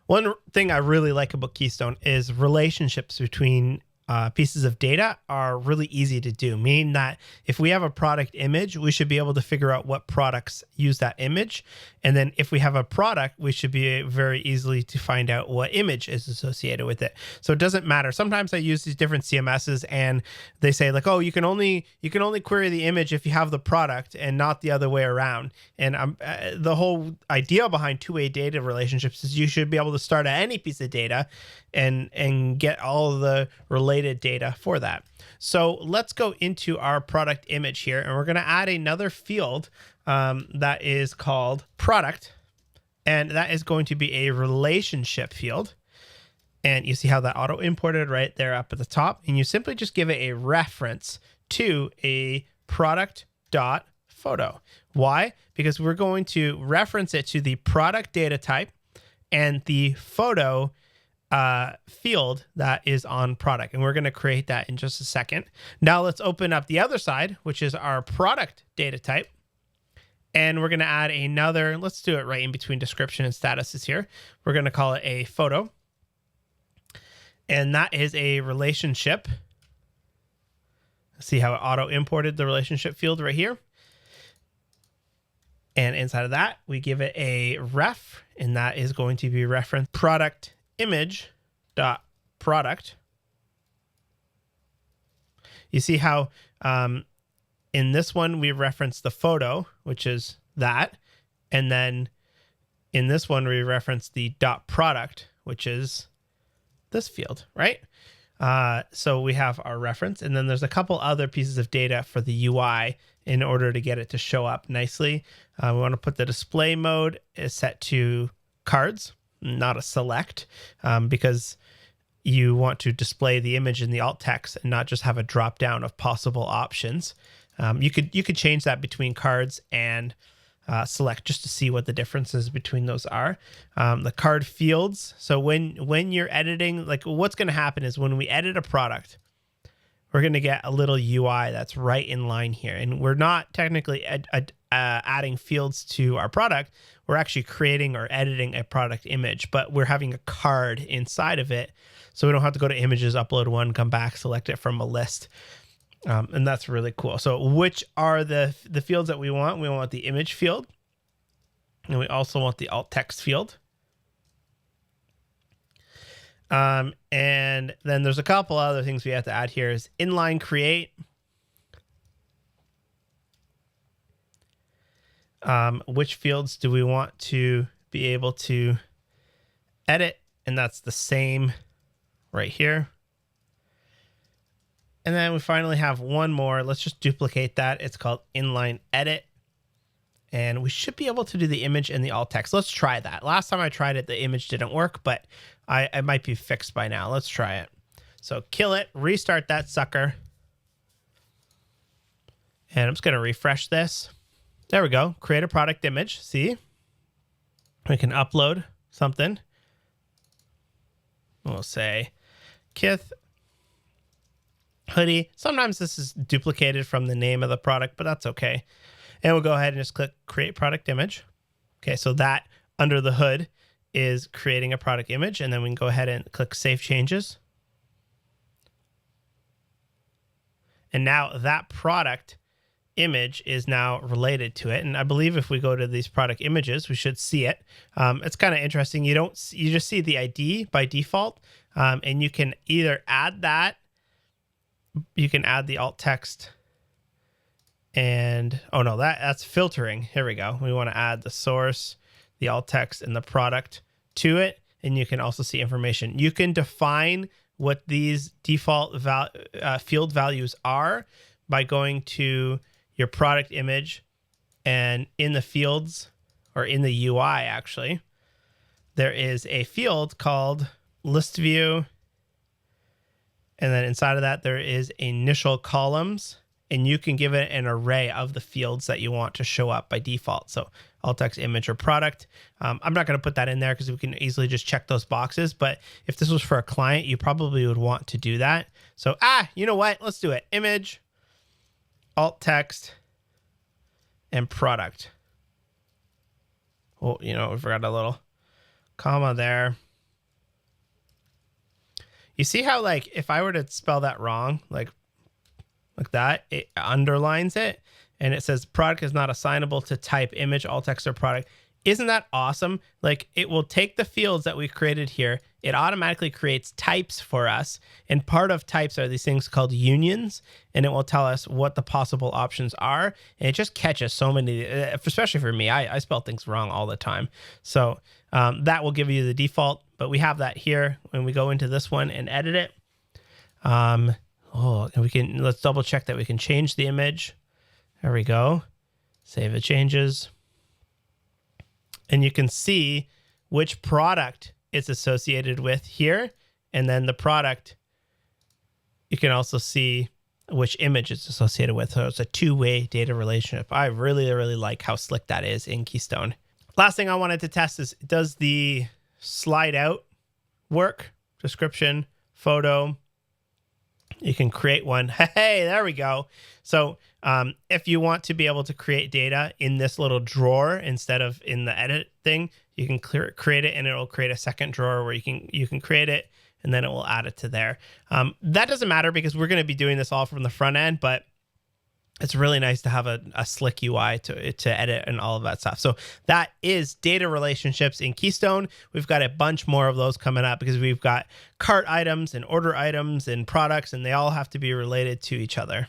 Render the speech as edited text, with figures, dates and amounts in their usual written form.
One thing I really like about Keystone is relationships between pieces of data are really easy to do, meaning that if we have a product image, we should be able to figure out what products use that image. And then if we have a product, we should be very easily to find out what image is associated with it. So it doesn't matter. Sometimes I use these different CMSs and they say like, oh, you can only query the image if you have the product and not the other way around. And the whole idea behind two-way data relationships is you should be able to start at any piece of data and get all of the related data for that. So let's go into our product image here, and we're going to add another field that is called product, and that is going to be a relationship field. And you see how that auto imported right there up at the top, and you simply just give it a reference to a product dot photo. Why? Because we're going to reference it to the product data type and the photo field that is on product. And we're going to create that in just a second. Now let's open up the other side, which is our product data type. And we're going to add another, let's do it right in between description and statuses here. We're going to call it a photo. And that is a relationship. See how it auto imported the relationship field right here. And inside of that, we give it a ref, and that is going to be reference product image dot product. You see how in this one we reference the photo, which is that, and then in this one we reference the dot product, which is this field, right? So we have our reference, and then there's a couple other pieces of data for the UI in order to get it to show up nicely. We want to put the display mode is set to cards, not a select, because you want to display the image in the alt text and not just have a drop down of possible options. You could change that between cards and select just to see what the differences between those are. The card fields. So when you're editing, like what's going to happen is when we edit a product, we're going to get a little UI that's right in line here. And we're not technically adding fields to our product. We're actually creating or editing a product image, but we're having a card inside of it. So we don't have to go to images, upload one, come back, select it from a list. And that's really cool. So which are the fields that we want? We want the image field, and we also want the alt text field. And then there's a couple other things we have to add here is inline create. Which fields do we want to be able to edit? And that's the same right here. And then we finally have one more. Let's just duplicate that. It's called inline edit. And we should be able to do the image and the alt text. Let's try that. Last time I tried it, the image didn't work, but it might be fixed by now. Let's try it. So kill it, restart that sucker. And I'm just going to refresh this. There we go. Create a product image. See? We can upload something. We'll say Kith hoodie. Sometimes this is duplicated from the name of the product, but that's okay. And we'll go ahead and just click create product image. Okay, so that under the hood is creating a product image, and then we can go ahead and click save changes. And now that product image is now related to it. And I believe if we go to these product images, we should see it. It's kind of interesting. You just see the ID by default, and you can either add that. You can add the alt text and, oh no, that's filtering. Here we go. We want to add the source, the alt text, and the product to it. And you can also see information. You can define what these default field values are by going to your product image, and in the fields, or in the UI actually, there is a field called list view. And then inside of that, there is initial columns, and you can give it an array of the fields that you want to show up by default. So alt text, image, or product. I'm not going to put that in there because we can easily just check those boxes. But if this was for a client, you probably would want to do that. So, you know what? Let's do it. Image, alt text, and product. Oh, we forgot a little comma there. You see how, like, if I were to spell that wrong, like that, it underlines it and it says product is not assignable to type, image, alt text, or product. Isn't that awesome? Like, it will take the fields that we created here. It automatically creates types for us. And part of types are these things called unions. And it will tell us what the possible options are. And it just catches so many, especially for me, I spell things wrong all the time. So that will give you the default, but we have that here when we go into this one and edit it. And let's double check that we can change the image. There we go. Save the changes. And you can see which product it's associated with here. And then the product, you can also see which image it's associated with. So it's a two-way data relationship. I really, really like how slick that is in Keystone. Last thing I wanted to test is, does the slide out work? Description, photo. You can create one. Hey, there we go. So if you want to be able to create data in this little drawer instead of in the edit thing, you can create it and it will create a second drawer where you can create it and then it will add it to there. That doesn't matter because we're going to be doing this all from the front end, but it's really nice to have a slick UI to edit and all of that stuff. So that is data relationships in Keystone. We've got a bunch more of those coming up because we've got cart items and order items and products, and they all have to be related to each other.